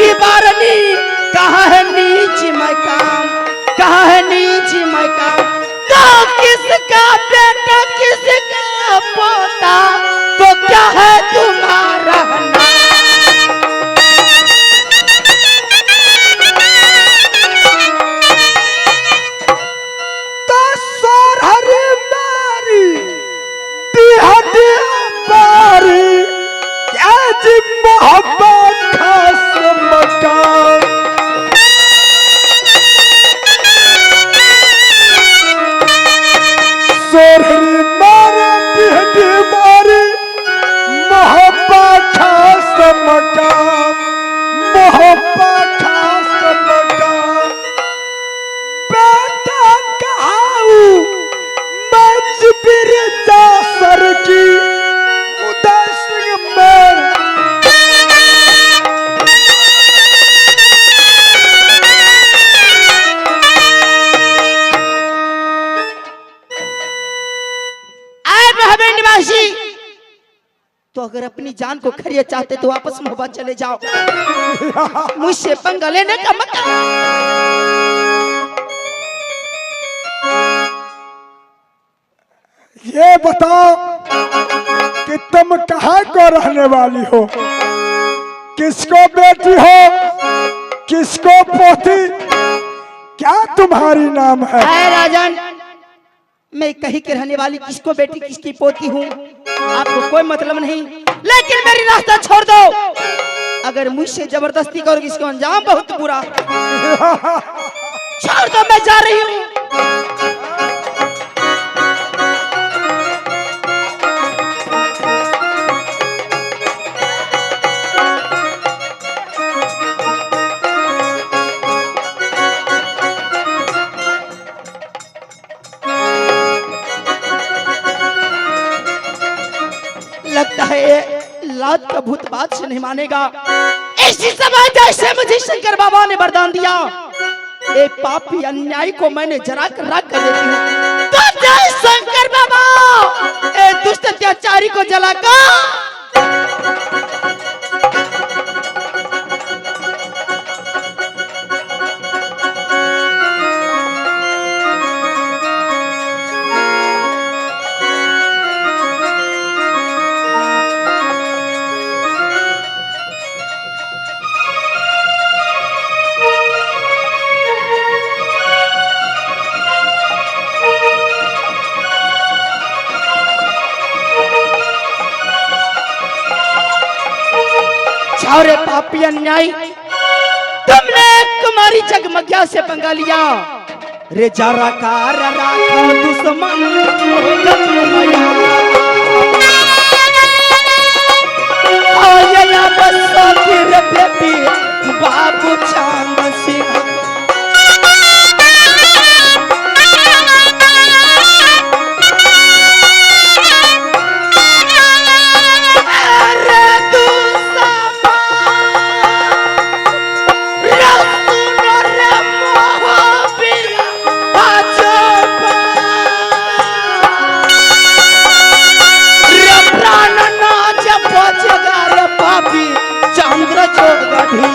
बेटी बारनी, कहाँ है नीच मकाम, कहाँ है नीच मकाम। तो किसका बेटा किसका पोता, तो क्या है तुम्हारा नाम। तो सोरहरी मारी बिहटी बारी, क्या जी मोहब्बत खास मकान। सोरहरी मारी बिहटी बारी, मोहब्बत खास मकान, मोहब्बत खास मकान। बेटा कहाऊ मजबूर जासर की उदय सिंह में। महबे निवासी, तो अगर अपनी जान को खरीद चाहते तो वापस मोहब्बत चले जाओ, मुझसे पंगा लेने का मत। ये बताओ कि तुम कहाँ को रहने वाली हो, किसको बेटी हो, किसको पोती, क्या तुम्हारी नाम है। राजन, मैं कहीं के रहने वाली, किसको बेटी किसकी पोती हूँ आपको कोई मतलब नहीं, लेकिन मेरी रास्ता छोड़ दो। अगर मुझसे जबरदस्ती करोगे इसका अंजाम बहुत बुरा। छोड़ दो, मैं जा रही हूँ। लगता है ये लात का भूत बात से नहीं मानेगा। इसी समय जैसे मुझे शंकर बाबा ने वरदान दिया, ए पापी अन्यायी को मैंने जरा कर राख कर देती हूँ। तो जय शंकर बाबा, ए दुष्ट अत्याचारी को जलाकर। अरे पापी अन्यायी, तुमने कुमारी जगमगिया से पंगा लिया। रे जरा कार राखा दुश्मन आया बस फिर बेटी बाबू चांद सिंह। चंद्र चौगढ़ी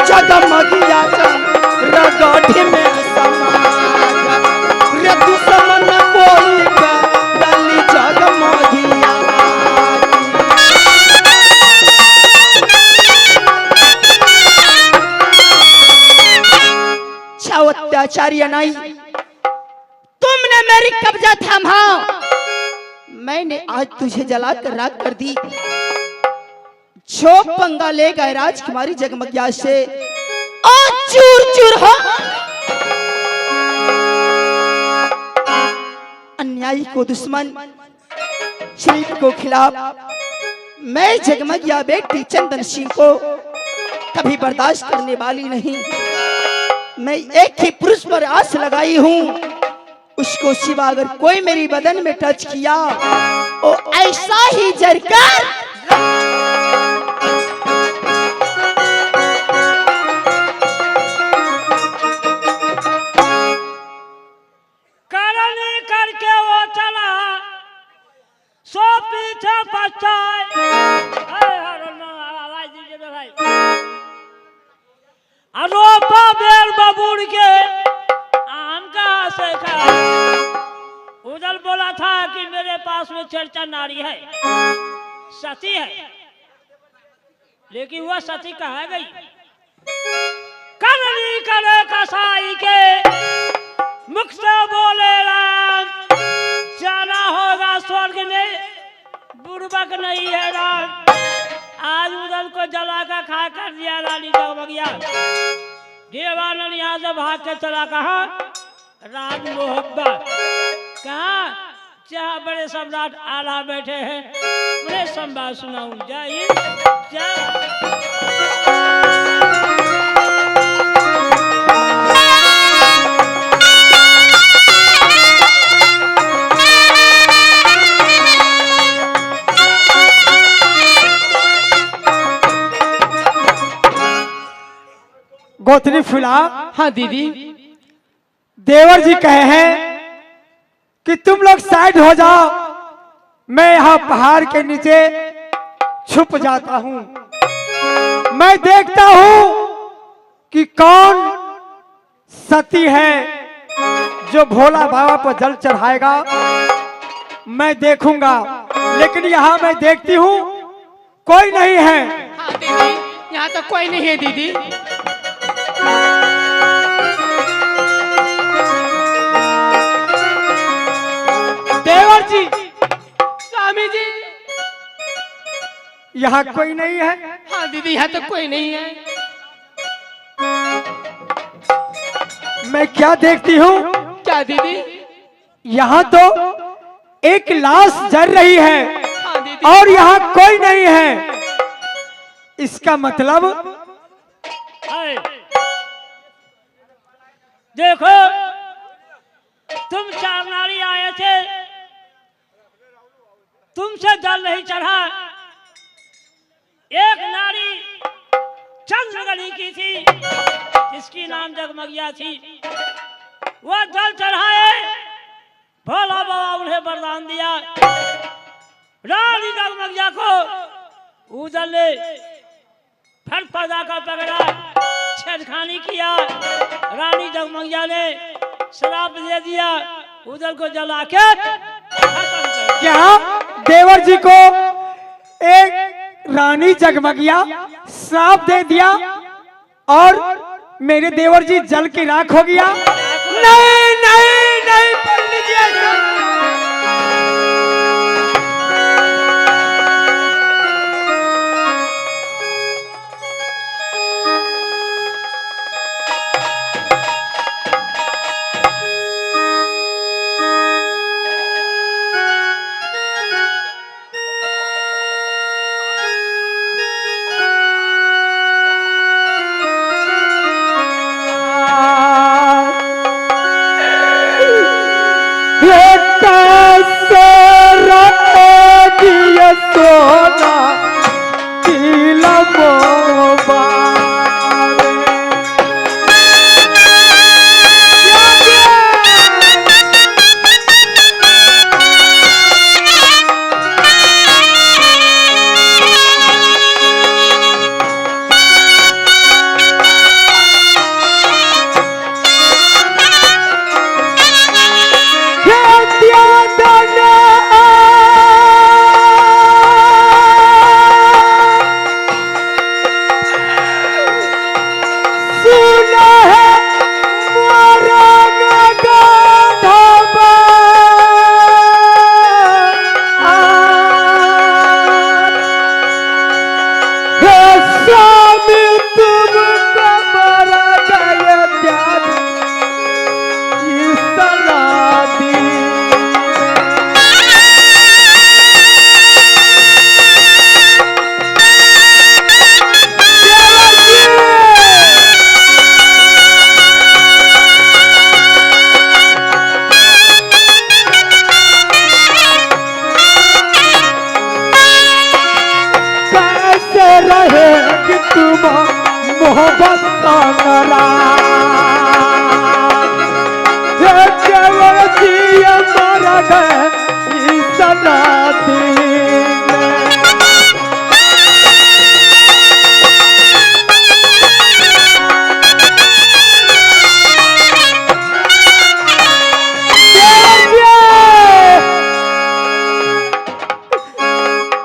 जगमगिया रगढ़ी में समाज रे दुश्मन कोई डली जगमगिया। अत्याचारी नहीं, तुमने मेरी कब्जा थामा, मैंने आज तुझे जलाकर राख कर दी। जो पंगा ले गए राजकुमारी जगमगिया से और चूर चूर हो। अन्यायी को दुश्मन, शरीफ को खिलाफ, मैं जगमगिया बेटी चंदन सिंह को कभी बर्दाश्त करने वाली नहीं। मैं एक ही पुरुष पर आस लगाई हूँ, उसको सिवा अगर कोई मेरी बदन में टच किया वो ऐसा ही जरकर रोपा बेर बबूर के आम कहाँ से खाए। उदल बोला था कि मेरे पास में चर्चा नारी है, सती है, लेकिन वह सती कहाँ गई। करनी करे कसाई के मुख से बोले राम, जाना होगा स्वर्ग में, बुड़बक नहीं है राम। आज उदल को जला कर खा कर दिया रानी जगमगिया। देवानंद यहाँ से भाग के चला कहा राज मोहब्बत, कहा जहाँ बड़े सम्राट आला बैठे हैं उन्हें संवाद सुनाऊं। जाइए गोतनी फुला। हाँ दीदी। देवर जी कहे हैं कि तुम लोग साइड हो जाओ, मैं यहाँ पहाड़ के नीचे छुप जाता हूँ। मैं देखता हूँ कि कौन सती है जो भोला बाबा पर जल चढ़ाएगा, मैं देखूंगा। लेकिन यहाँ मैं देखती हूँ कोई नहीं है। हाँ दीदी, यहाँ तो कोई नहीं है दीदी। देवर जी, स्वामी जी, यहाँ कोई नहीं है। हाँ दीदी, यहाँ तो कोई नहीं है। मैं क्या देखती हूँ? क्या दीदी? यहाँ तो एक लाश जल रही है हाँ दीदी। और यहाँ कोई नहीं है। इसका मतलब है। देखो तुम चार नारी आए थे, तुमसे जल नहीं चढ़ा। एक नारी चंद्रगढ़ी की थी जिसकी नाम जगमगिया थी, वह जल चढ़ाए, भोला बाबा उन्हें वरदान दिया। रानी जगमगिया को उदल ने फट पदा का पकड़ा, छेड़खानी किया। रानी जगमगिया ने श्राप दे दिया, उदल को जला के खत्म कर। क्या देवर जी को एक रानी जगमगिया श्राप दे दिया और मेरे देवर जी जल की राख हो गया? नहीं नहीं नहीं पंडित जी,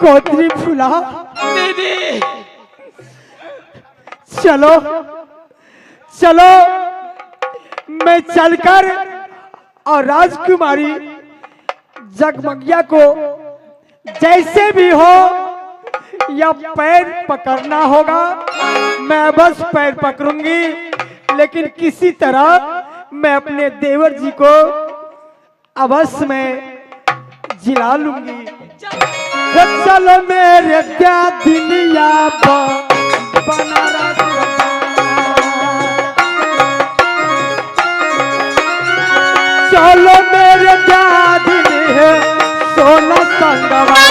कोतरी फुला। दीदी चलो चलो, मैं चलकर और राजकुमारी जगमगिया को जैसे भी हो या पैर पकड़ना होगा, मैं बस पैर पकड़ूंगी, लेकिन किसी तरह मैं अपने देवर जी को अवश्य में जिला लूंगी। चलो मेरे क्या दुनिया बना चलो मेरे क्या दिन है सोना संगवा।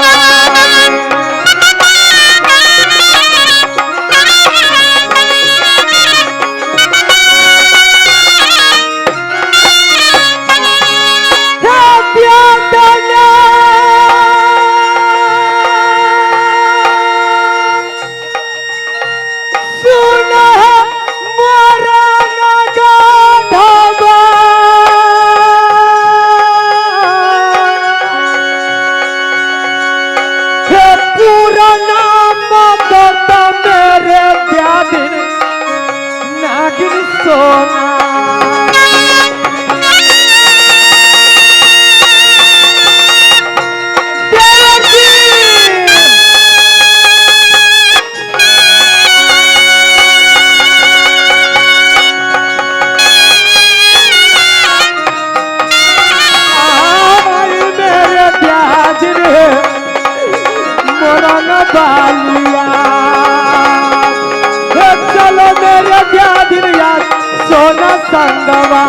चलो मेरे क्या दिन याद सोना संगवा।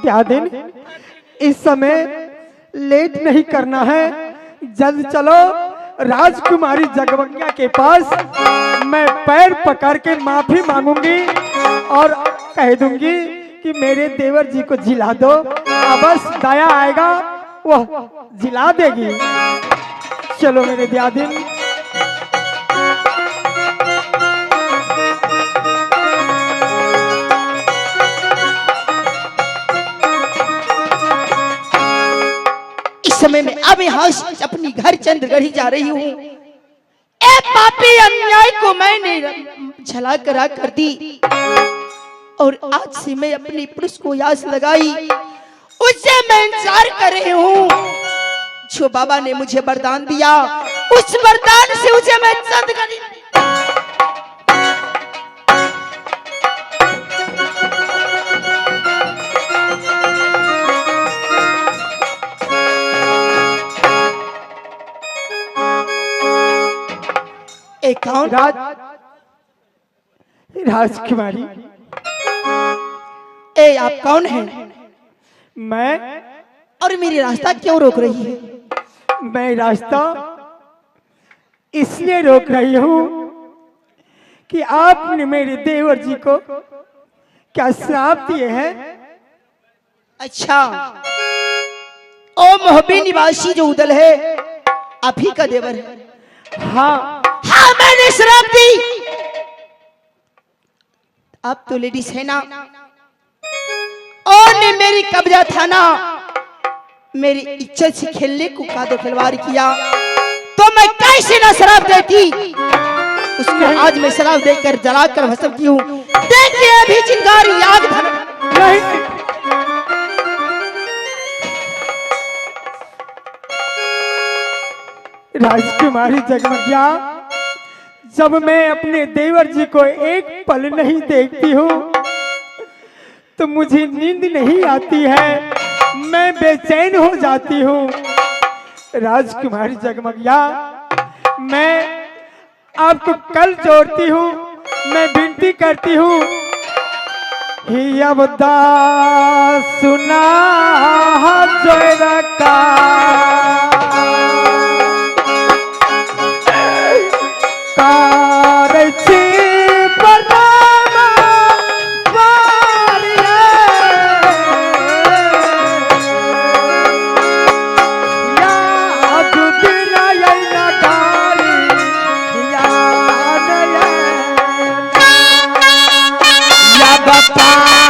क्या दिन, इस समय लेट नहीं करना है, जल्द चलो राजकुमारी जगमगिया के पास। मैं पैर पकड़ के माफी मांगूंगी और कह दूंगी कि मेरे देवर जी को जिला दो, बस दया आएगा वह जिला देगी। चलो मेरे दियादिन। इस समय मैं अब यहाँ से अपनी घर चंद्रगढ़ी जा रही हूँ। ए पापी अन्याय को मैंने झला करा कर दी और आज से मैं अपने पुरुष को यास लगाई, उससे मैं इंतजार कर रही हूँ। जो बाबा ने मुझे वरदान दिया, उस वरदान से उसे मैं चंद्रगढ़ी एक राजकुमारी, ए आप कौन हैं? मैं और मेरी रास्ता क्यों रोक रही है? मैं रास्ता इसलिए रोक रही हूँ कि आपने मेरे देवर जी को क्या श्राप दिए हैं। अच्छा, ओ मोहब्बी निवासी जो उदल है, आप ही का देवर है? हाँ हाँ, मैंने श्राप दी। आप तो लेडीज है ना, और ने मेरी कब्जा था ना, मेरी इज्जत से खेलने को कादो खिलवाड़ किया, तो मैं कैसे ना शराब देती। उसको आज मैं शराब देकर जलाकर भस्म की हूँ। देखिए अभी चिंगारी आग धर नहीं। राजकुमारी जगमगिया, जब मैं अपने देवर जी को एक पल नहीं देखती हूँ तो मुझे नींद नहीं आती है, मैं बेचैन हो जाती हूँ। राजकुमारी जगमगिया, मैं आपको कल जोड़ती हूँ, मैं विनती करती हूँ, ही अवदा सुना जोड़ा का बाबा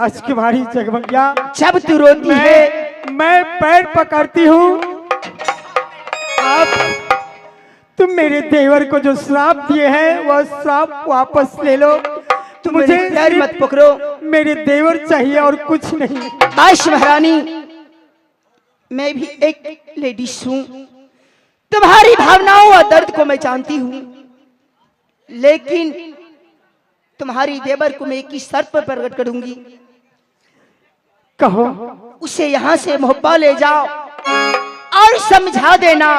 राजकुमारी जगमगिया, जब तू रोती है मैं पैर पकड़ती हूँ। आप तुम मेरे देवर को जो श्राप दिए हैं वह श्राप वापस ले लो। तुम मुझे प्यार मत पकड़ो, मेरे देवर चाहिए और कुछ नहीं। बाश महारानी, मैं भी एक लेडीज हूँ, तुम्हारी भावनाओं और दर्द को मैं जानती हूँ, लेकिन तुम्हारी देवर को मैं एक ही शर्त पर प्रकट करूंगी। कहो। उसे यहाँ से मोहब्बा ले जाओ और समझा देना,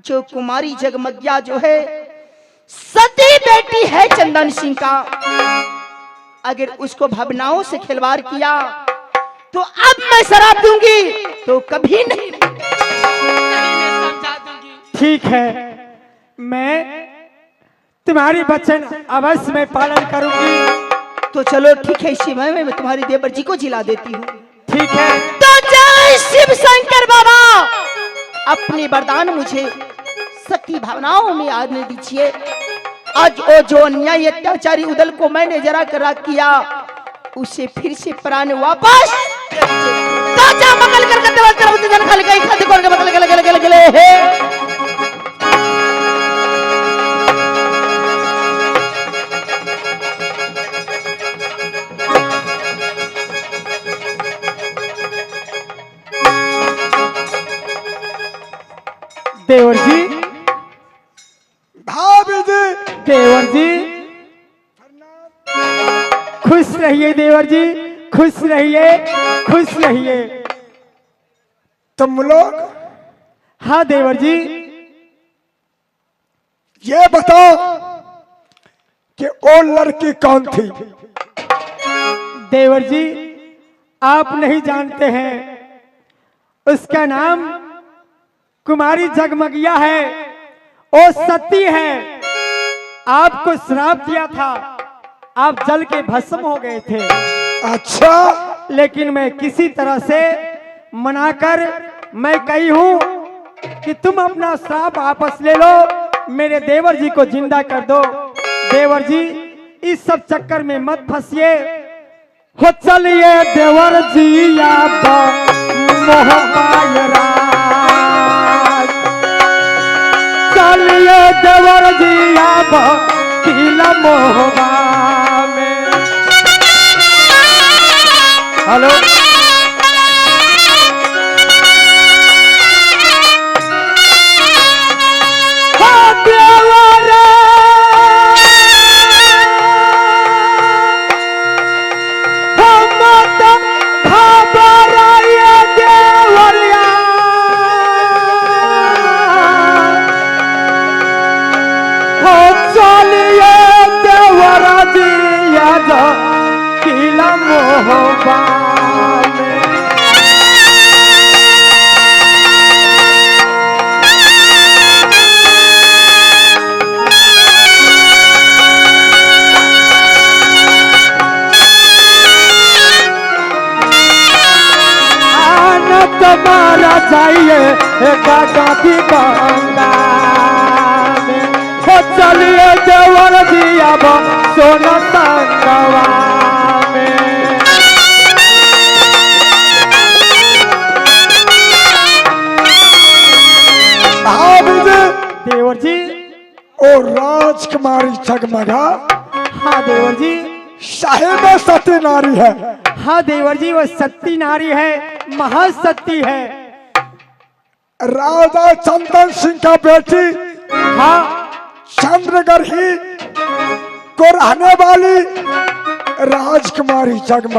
जो कुमारी जगमगिया जो है सती बेटी है चंदन सिंह का, अगर उसको भावनाओं से खिलवाड़ किया तो अब मैं शराब दूंगी तो कभी नहीं। ठीक है, मैं तुम्हारी वचन अवश्य में पालन करूंगी। तो चलो ठीक है, इसी में मैं तुम्हारी देवर जी को जिला देती हूँ। ठीक है। तो जय शिव शंकर बाबा, अपने वरदान मुझे सती भावनाओं में आने दीजिए। आज वो जो अन्याय अत्याचारी उदल को मैंने जरा करा किया, उसे फिर से प्राण वापस ताजा मंगल कर जन खाली गई खाते कर के गले है। देवर जी, भाभी जी, देवर जी खुश रहिए। देवर जी खुश रहिए, खुश रहिए। तुम लोग हाँ देवर जी। ये बताओ कि वो लड़की कौन थी? देवर जी आप नहीं जानते हैं, उसका नाम कुमारी जगमगिया है, वो सती है। आपको श्राप दिया था, आप जल के भस्म हो गए थे। अच्छा, लेकिन मैं किसी तरह से मनाकर मैं कही हूं कि तुम अपना श्राप वापस ले लो, मेरे देवर जी को जिंदा कर दो। देवर जी इस सब चक्कर में मत फंसिए। हो चलिए देवर जी आप मोहबायरा, चलिए देवर जी आप किला मोहबा में। हेलो, किला मोहबा में। आना तुम्हारा चाहिए गाती गंगा में। हो चलिए देवर जी अब सोना संगवा में। भाभी जी, देवर जी। ओ राजकुमारी जगमगा, हाँ देवर जी। साहिब सती नारी है। हाँ देवर जी, वो सती नारी है, महासती है। राजा चंदन सिंह का बेटी, हाँ चंद्रगढ़ी को रहने वाली राजकुमारी जगमगा